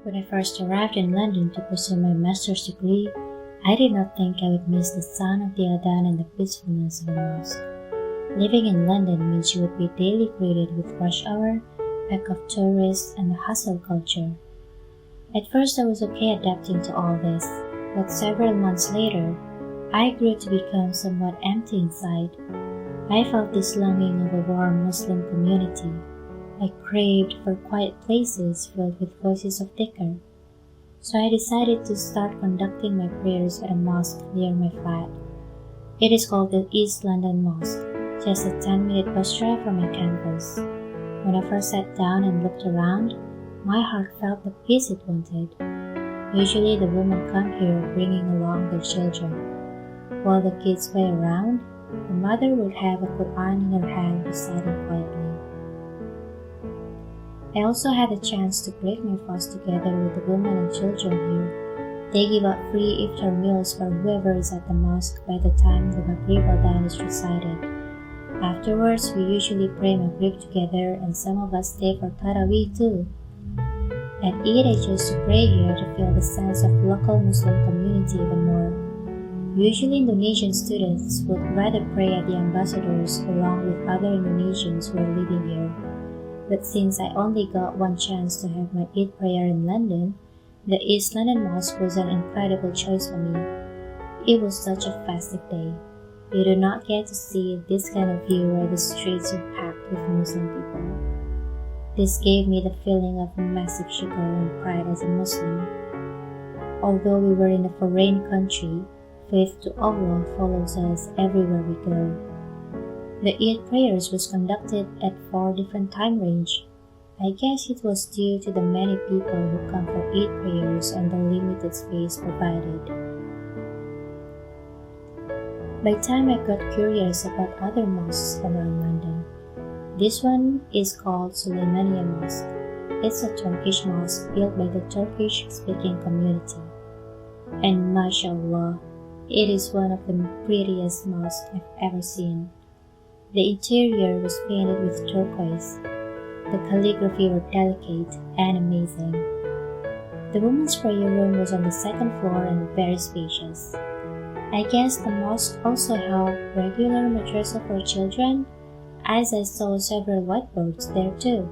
When I first arrived in London to pursue my master's degree, I did not think I would miss the sound of the adhan and the peacefulness of a mosque. Living in London means you would be daily greeted with rush hour, pack of tourists, and the hustle culture. At first I was okay adapting to all this, but several months later, I grew to become somewhat empty inside. I felt this longing of a warm Muslim community. I craved for quiet places filled with voices of dhikr. So I decided to start conducting my prayers at a mosque near my flat. It is called the East London Mosque, just a 10-minute bus drive from my campus. When I first sat down and looked around, my heart felt the peace it wanted. Usually the women come here bringing along their children. While the kids play around, the mother would have a Quran in her hand reciting quietly. I also had the chance to break my fast together with the women and children here. They give out free iftar meals for whoever is at the mosque by the time the Maghrib adhan is recited. Afterwards, we usually pray Maghrib together and some of us stay for Taraweeh too. At Eid, I chose to pray here to feel the sense of local Muslim community even more. Usually Indonesian students would rather pray at the ambassadors along with other Indonesians who are living here. But since I only got one chance to have my Eid prayer in London, the East London Mosque was an incredible choice for me. It was such a festive day. You do not get to see this kind of view where the streets are packed with Muslim people. This gave me the feeling of massive shukr and pride as a Muslim. Although we were in a foreign country, faith to Allah follows us everywhere we go. The Eid prayers was conducted at 4 different time range. I guess it was due to the many people who come for Eid prayers and the limited space provided. By time I got curious about other mosques around London. This one is called Süleymaniye Mosque. It's a Turkish mosque built by the Turkish-speaking community. And mashallah, it is one of the prettiest mosques I've ever seen. The interior was painted with turquoise. The calligraphy were delicate and amazing. The women's prayer room was on the second floor and very spacious. I guess the mosque also held regular madrasa for children, as I saw several whiteboards there too.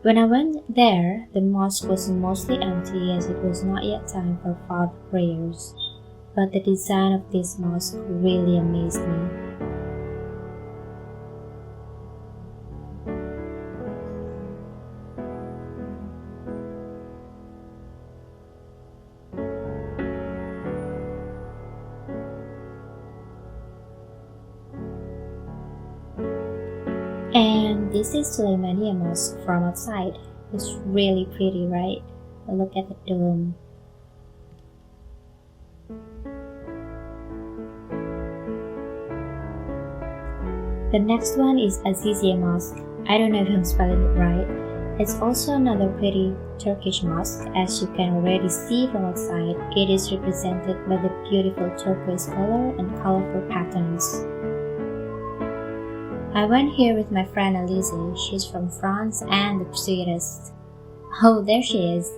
When I went there, the mosque was mostly empty as it was not yet time for fard prayers. But the design of this mosque really amazed me. And this is Süleymaniye Mosque from outside. It's really pretty, right? Look at the dome. The next one is Aziziye Mosque. I don't know if I'm spelling it right. It's also another pretty Turkish mosque. As you can already see from outside, it is represented by the beautiful turquoise color and colorful patterns. I went here with my friend Elise. She's from France and the sweetest. Oh, there she is.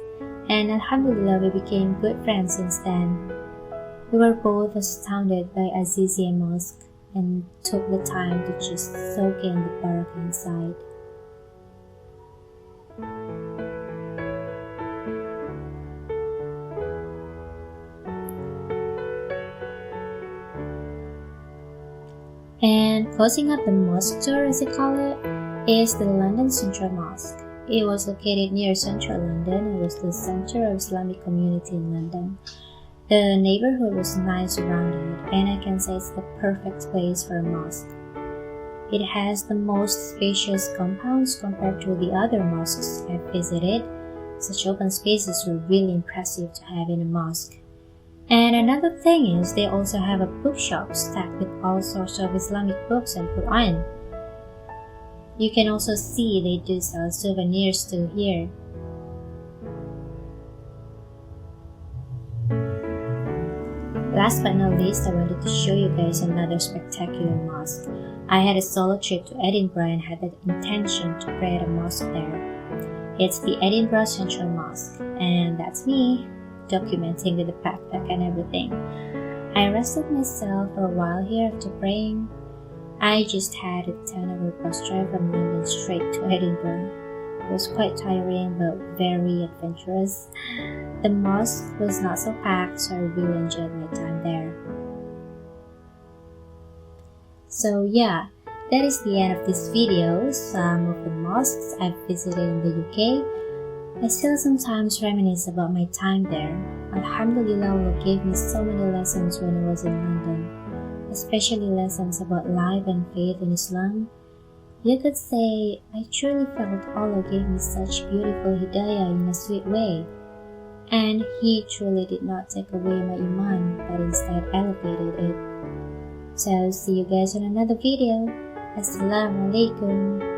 And Alhamdulillah, we became good friends since then. We were both astounded by Aziziye Mosque and took the time to just soak in the barakah inside. And closing up the mosque tour, as they call it, is the London Central Mosque. It was located near central London and was the center of Islamic community in London. The neighborhood was nice around it, and I can say it's the perfect place for a mosque. It has the most spacious compounds compared to the other mosques I've visited. Such open spaces were really impressive to have in a mosque. And another thing is they also have a bookshop stacked with all sorts of Islamic books and Quran. You can also see they do sell souvenirs too here. last but not least, I wanted to show you guys another spectacular mosque. I had a solo trip to Edinburgh and had the intention to pray at a mosque there. It's the Edinburgh Central Mosque, and that's me, documenting with the backpack and everything. I rested myself for a while here after praying. I just had a 10-hour bus drive from London straight to Edinburgh. It was quite tiring but very adventurous. The mosque was not so packed, so I really enjoyed my time there. So yeah, that is the end of this video. Some of the mosques I've visited in the UK. I still sometimes reminisce about my time there. Alhamdulillah, Allah gave me so many lessons when I was in London, especially lessons about life and faith in Islam. You could say I truly felt Allah gave me such beautiful hidayah in a sweet way, and He truly did not take away my iman but instead elevated it. So see you guys in another video. Assalamu alaikum.